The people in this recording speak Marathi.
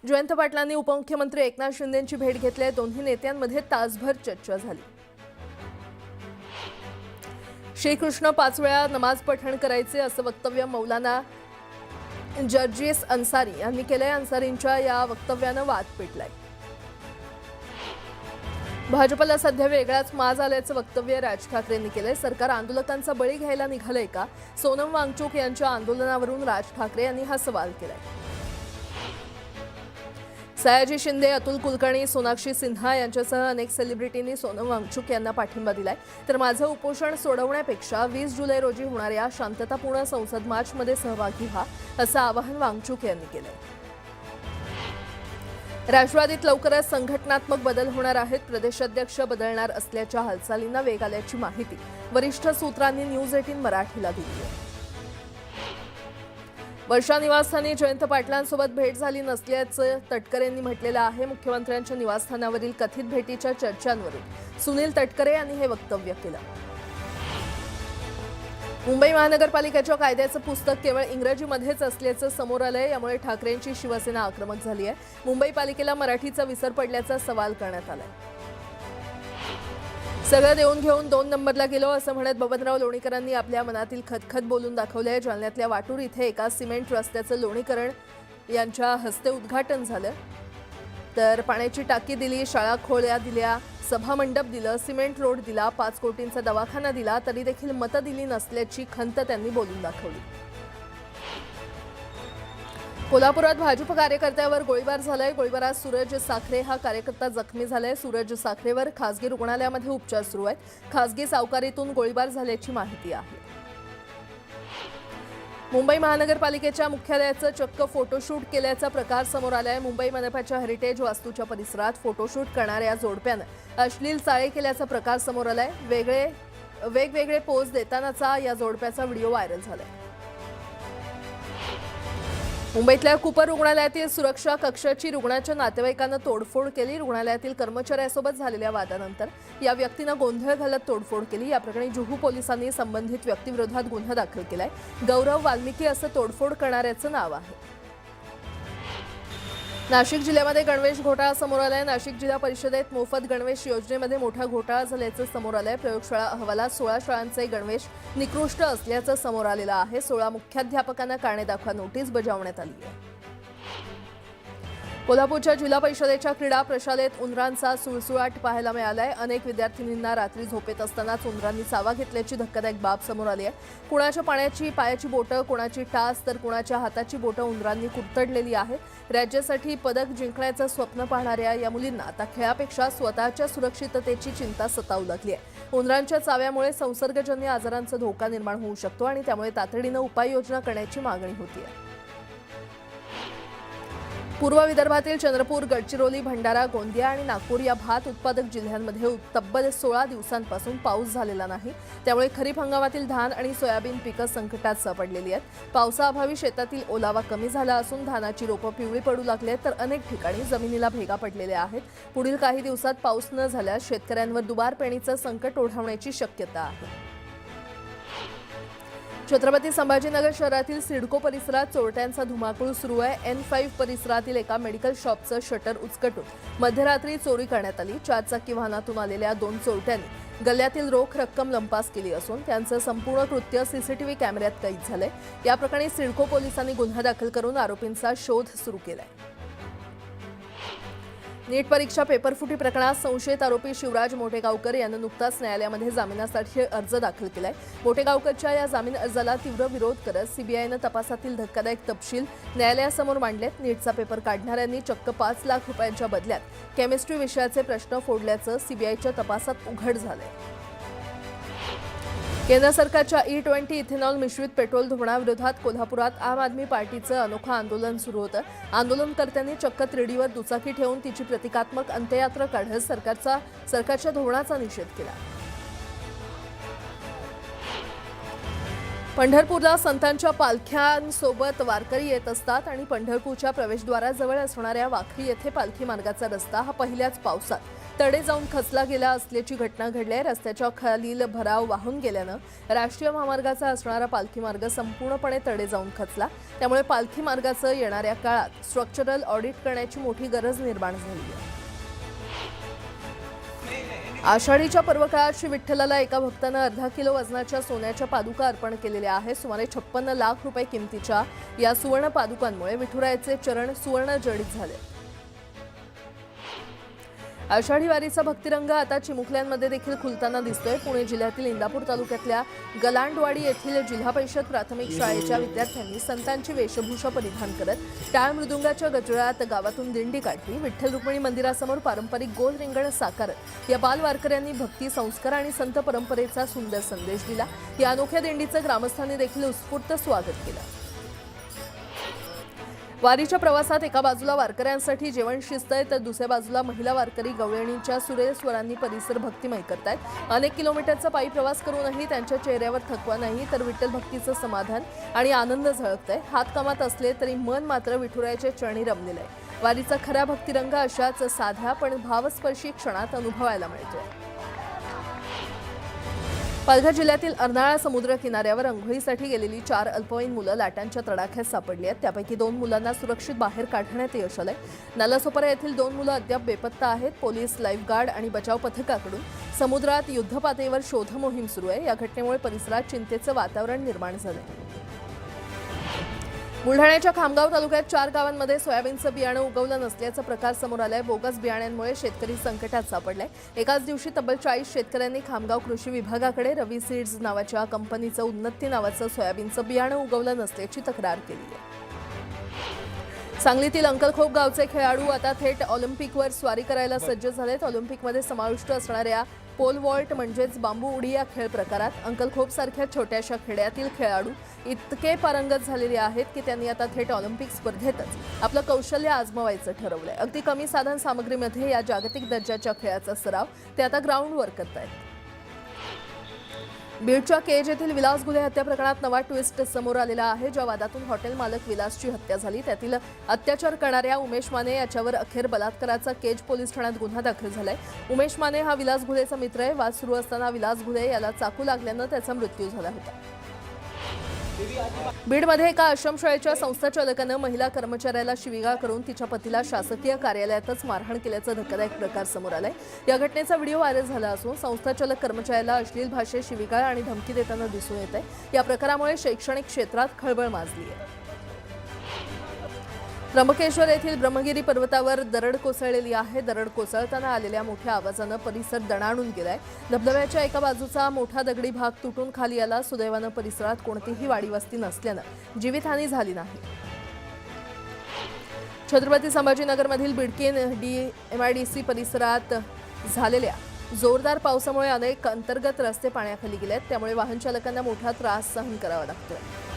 जयंत पाटलांनी उपमुख्यमंत्री एकनाथ शिंदेंची भेट घेतली। दोन्ही नेत्यांमध्ये तासभर चर्चा झाली। श्रीकृष्ण 5 वेळा नमाज पठण करायचे असं वक्तव्य मौलाना जर्जिस अन्सारी यांनी केलंय। अन्सारींच्या या वक्तव्यानं वाद पेटलाय। भाजपला सध्या वेगळाच माज आल्याचं वक्तव्य राज ठाकरेंनी केलंय। सरकार आंदोलकांचा बळी घ्यायला निघालंय का? सोनम वांगचुक यांच्या आंदोलनावरून राज ठाकरे यांनी हा सवाल केलाय। सयाजी शिंदे, अतुल कुलकर्णी, सोनाक्षी सिन्हा यांच्यासह अनेक सेलिब्रिटींनी सोनम वांगचुक यांना पाठिंबा दिलाय। तर माझं उपोषण सोडवण्यापेक्षा 20 जुलै रोजी होणाऱ्या शांततापूर्ण संसद मार्चमध्ये सहभागी व्हा असं आवाहन वांगचुक यांनी केलंय। राष्ट्रवादीत लवकरच संघटनात्मक बदल होणार आहेत। प्रदेशाध्यक्ष बदलणार असल्याच्या हालचालींना वेग आल्याची माहिती वरिष्ठ सूत्रांनी न्यूज 18 मराठीला दिली आहे। वर्षा निवासस्थानी जयंत पाटलांसोबत भेट झाली नसल्याचं तटकरेंनी म्हटलेलं आहे। मुख्यमंत्र्यांच्या निवासस्थानावरील कथित भेटीच्या चर्चांवरून सुनील तटकरे यांनी हे वक्तव्य केलं। मुंबई महानगरपालिकेच्या कायद्याचं पुस्तक केवळ इंग्रजीमध्येच असल्याचं समोर आलंय। यामुळे ठाकरेंची शिवसेना आक्रमक झाली आहे। मुंबई पालिकेला मराठीचा विसर पडल्याचा सवाल करण्यात आलाय। सगळं देऊन घेऊन 2 नंबरला गेलो असं म्हणत बबनराव लोणीकरांनी आपल्या मनातील खतखत बोलून दाखवलंय। जालन्यातल्या वाटूर इथे एका सिमेंट रस्त्याचं लोणीकरण यांच्या हस्ते उद्घाटन झालं। तर पाण्याची टाकी दिली, शाळा खोल्या दिल्या, सभामंडप दिलं, सिमेंट रोड दिला, 5 कोटींचा दवाखाना दिला, तरी देखील मतं दिली नसल्याची खंत त्यांनी बोलून दाखवली। कोल्हापुरात भाजप कार्यकर्त्यावर गोळीबार झालाय। गोळीबारात सूरज साखरे हा कार्यकर्ता जखमी झालाय। सूरज साखरेवर खासगी रुग्णालयामध्ये उपचार सुरू आहेत। खासगी सावकारीतून गोळीबार झाल्याची माहिती आहे। मुंबई महानगरपालिकेच्या मुख्यालयाचं चक्क फोटोशूट केल्याचा प्रकार समोर आलाय। मुंबई मनपाच्या हेरिटेज वास्तूच्या परिसरात फोटोशूट करणाऱ्या जोडप्यानं अश्लील चाळे केल्याचा प्रकार समोर आलाय। वेगवेगळे पोज देतानाचा या जोडप्याचा व्हिडिओ व्हायरल झालाय। मुंबईतल्या कूपर रुग्णालयातील सुरक्षा कक्षाची रुग्णाच्या नातेवाईकांना तोडफोड केली। रुग्णालयातील कर्मचाऱ्यासोबत झालेल्या वादानंतर या व्यक्तीनं गोंधळ घालत तोडफोड केली। या प्रकरणी जुहू पोलिसांनी संबंधित व्यक्तीविरोधात गुन्हा दाखल केलाय। गौरव वाल्मिकी असं तोडफोड करणाऱ्याचं नाव आहे। नाशिक जिल्ह्यामध्ये गणवेश घोटाळा समोर आलाय। नाशिक जिल्हा परिषदेत मोफत गणवेश योजनेमध्ये मोठा घोटाळा झाल्याचं समोर आलंय। प्रयोगशाळा अहवालात 16 शाळांचे गणवेश निकृष्ट असल्याचं समोर आलेलं आहे। 16 मुख्याध्यापकांना कारणे दाखवा नोटीस बजावण्यात आली आहे। कोल्हापूरच्या जिल्हा परिषदेच्या क्रीडा प्रशालेत उंदरांचा सुळसुळाट पाहायला मिळालाय। अनेक विद्यार्थिनींना रात्री झोपेत असतानाच उंदरांनी चावा घेतल्याची धक्कादायक बाब समोर आली आहे। कुणाच्या पायाची बोटं, कुणाची टाच तर कुणाच्या हाताची बोटं उंदरांनी कुरतडलेली आहेत। राज्यासाठी पदक जिंकण्याचं स्वप्न पाहणाऱ्या या मुलींना आता खेळापेक्षा स्वतःच्या सुरक्षिततेची चिंता सतावू लागली आहे। उंदरांच्या चाव्यामुळे संसर्गजन्य आजारांचा धोका निर्माण होऊ शकतो आणि त्यामुळे तातडीनं उपाययोजना करण्याची मागणी होतीये। पूर्व विदर्भातील चंद्रपूर, गडचिरोली, भंडारा, गोंदिया आणि नागपूर या भात उत्पादक जिल्ह्यांमध्ये तब्बल 16 दिवसांपासून पाऊस झालेला नाही। त्यामुळे खरीप हंगामातील धान आणि सोयाबीन पिकं संकटात सापडलेली आहेत। पावसाअभावी शेतातील ओलावा कमी झाला असून धानाची रोपं पिवळी पडू लागली आहेत, तर अनेक ठिकाणी जमिनीला भेगा पडलेल्या आहेत। पुढील काही दिवसात पाऊस न झाल्यास शेतकऱ्यांवर दुबार पेरणीचं संकट ओढवण्याची शक्यता आहे। छत्रपती संभाजीनगर शहरातील सिडको परिसरात चोरट्यांचा धुमाकूळ सुरू आहे। N5 परिसरातील एका मेडिकल शॉपचं शटर उचकटून मध्यरात्री चोरी करण्यात आली। 4 चाकी वाहनातून आलेल्या 2 चोरट्यांनी गल्ल्यातील रोख रक्कम लंपास केली असून त्यांचं संपूर्ण कृत्य सीसीटीव्ही कॅमेऱ्यात कैद झालंय। या प्रकरणी सिडको पोलिसांनी गुन्हा दाखल करून आरोपींचा शोध सुरू केलाय। नीट परीक्षा पेपरफुटी प्रकरणात संशयित आरोपी शिवराज मोठेगावकर यानं नुकताच न्यायालयामध्ये जामिनासाठी अर्ज दाखल केलाय। मोठेगावकरच्या या जामीन अर्जाला तीव्र विरोध करत सीबीआयनं तपासातील धक्कादायक तपशील न्यायालयासमोर मांडलेत। नीटचा पेपर काढणाऱ्यांनी चक्क 5 लाख रुपयांच्या बदल्यात केमिस्ट्री विषयाचे प्रश्न फोडल्याचं सीबीआयच्या तपासात उघड झालंय। केंद्र सरकारच्या E20 इथेनॉल मिश्रित पेट्रोल धोरणाविरोधात कोल्हापुरात आम आदमी पार्टीचं अनोखं आंदोलन सुरू होतं। आंदोलनकर्त्यांनी चक्क त्रिडीवर दुचाकी ठेवून तिची प्रतिकात्मक अंत्ययात्रा काढत सरकारच्या धोरणाचा निषेध केला। पंढरपूरला संतांच्या पालख्यांसोबत वारकरी येत असतात आणि पंढरपूरच्या प्रवेशद्वाराजवळ असणाऱ्या वाखरी येथे पालखी मार्गाचा रस्ता हा पहिल्याच पावसात तडे जाऊन खचला गेला असल्याची घटना घडली आहे। रस्त्याच्या खालील भराव वाहून गेल्यानं राष्ट्रीय महामार्गाचा असणारा पालखी मार्ग संपूर्णपणे तडे जाऊन खचला। त्यामुळे पालखी मार्गाचं येणाऱ्या काळात स्ट्रक्चरल ऑडिट करण्याची मोठी गरज निर्माण झाली आहे। आषाढीच्या पर्वकाळात श्री विठ्ठलाला एका भक्तानं अर्धा किलो वजनाच्या सोन्याच्या पादुका अर्पण केलेल्या आहेत। सुमारे 56 लाख रुपये किमतीच्या या सुवर्ण पादुकांमुळे विठुरायाचे चरण सुवर्ण जडित झाले। आषाढी वारीचा भक्तिरंग आता चिमुकल्यांमध्ये देखील खुलताना दिसतोय। पुणे जिल्ह्यातील इंदापूर तालुक्यातल्या गलांडवाडी येथील जिल्हा परिषद प्राथमिक शाळेच्या विद्यार्थ्यांनी संतांची वेशभूषा परिधान करत टाळ मृदुंगाच्या गजरात गावातून दिंडी काढली। विठ्ठल रुक्मिणी मंदिरासमोर पारंपरिक गोल रिंगण साकारत या बाल वारकऱ्यांनी भक्ती, संस्कार आणि संत परंपरेचा सुंदर संदेश दिला। या अनोख्या दिंडीचं ग्रामस्थांनी देखील उत्स्फूर्त स्वागत केलं। वारीच्या प्रवासात एका बाजूला वारकऱ्यांसाठी जेवण शिस्त आहे तर दुसऱ्या बाजूला महिला वारकरी गवळणीच्या सुरेल स्वरांनी परिसर भक्तिमय करतायत। अनेक किलोमीटरचा पायी प्रवास करूनही त्यांच्या चेहऱ्यावर थकवा नाही तर विठ्ठल भक्तीचं समाधान आणि आनंद झळकतंय। हात कामात असले तरी मन मात्र विठुरायाच्या चरणी रमलेलं आहे। वारीचा खरा भक्तिरंग अशाच साध्या पण भावस्पर्शी क्षणात अनुभवायला मिळतोय। पालघर जिल्ह्यातील अर्नाळा समुद्र किनाऱ्यावर अंघोळीसाठी गेलेली 4 अल्पवयीन मुलं लाटांच्या तडाख्यात सापडली आहेत। त्यापैकी 2 मुलांना सुरक्षित बाहेर काढण्यात यश आलंय। नालासोपारा येथील 2 मुलं अद्याप बेपत्ता आहेत। पोलीस, लाईफगार्ड आणि बचाव पथकाकडून समुद्रात युद्धपातळीवर शोध मोहीम सुरू आहे। या घटनेमुळे परिसरात चिंतेचं वातावरण निर्माण झालंय। बुलढाण्याच्या खामगाव तालुक्यात 4 गावांमध्ये सोयाबीनचं बियाणं उगवलं नसल्याचा प्रकार समोर आलाय। बोगस बियाण्यांमुळे शेतकरी संकटात सापडलाय। एकाच दिवशी तब्बल 40 शेतकऱ्यांनी खामगाव कृषी विभागाकडे रवी सीड्स नावाच्या कंपनीचं उन्नती नावाचं सोयाबीनचं बियाणं उगवलं नसल्याची तक्रार केली आहे। सांगलीतील अंकलखोप गावचे खेळाडू आता थेट ऑलिम्पिकवर स्वारी करायला सज्ज झालेत। ऑलिम्पिकमध्ये समाविष्ट असणाऱ्या पोल वॉल्ट म्हणजेच बांबू उडी या खेळ प्रकारात अंकलखोपसारख्या छोट्याशा खेड्यातील खेळाडू इतके पारंगत झालेले आहेत की त्यांनी आता थेट ऑलिम्पिक स्पर्धेतच आपलं कौशल्य आजमावायचं ठरवलंय। अगदी कमी साधन सामग्रीमध्ये या जागतिक दर्जाच्या खेळाचा सराव ते आता ग्राउंडवर करतायत। बीडच्या केज येथील विलास गुले हत्या प्रकरणात नवा ट्विस्ट समोर आलेला आहे। ज्या वादातून हॉटेल मालक विलासची हत्या झाली त्यातील अत्याचार करणाऱ्या उमेश माने याच्यावर अखेर बलात्काराचा केज पोलीस ठाण्यात गुन्हा दाखल झालाय। उमेश माने हा विलास गुलेचा मित्र आहे। वाद सुरू असताना विलास गुले याला चाकू लागल्यानं त्याचा मृत्यू झाला होता। बीडमध्ये एका आश्रमशाळेच्या संस्थाचालकानं महिला कर्मचाऱ्याला शिवीगाळ करून तिच्या पतीला शासकीय कार्यालयातच मारहाण केल्याचा धक्कादायक प्रकार समोर आलाय। या घटनेचा व्हिडिओ व्हायरल झाला असून संस्थाचालक कर्मचाऱ्याला अश्लील भाषेत शिवीगाळ आणि धमकी देताना दिसून येत आहे। या प्रकारामुळे शैक्षणिक क्षेत्रात खळबळ माजली आहे। त्र्यंबकेश्वर येथील ब्रह्मगिरी पर्वतावर दरड कोसळलेली आहे। दरड कोसळताना आलेल्या मोठ्या आवाजानं परिसर दणाणून गेलाय। धबधब्याच्या एका बाजूचा मोठा दगडी भाग तुटून खाली आला। सुदैवानं परिसरात कोणतीही वाडी वस्ती नसल्यानं जीवितहानी झाली नाही। छत्रपती संभाजीनगरमधील बिडकीन MIDC परिसरात झालेल्या जोरदार पावसामुळे अनेक अंतर्गत रस्ते पाण्याखाली गेलेत। त्यामुळे वाहन चालकांना मोठा त्रास सहन करावा लागतोय।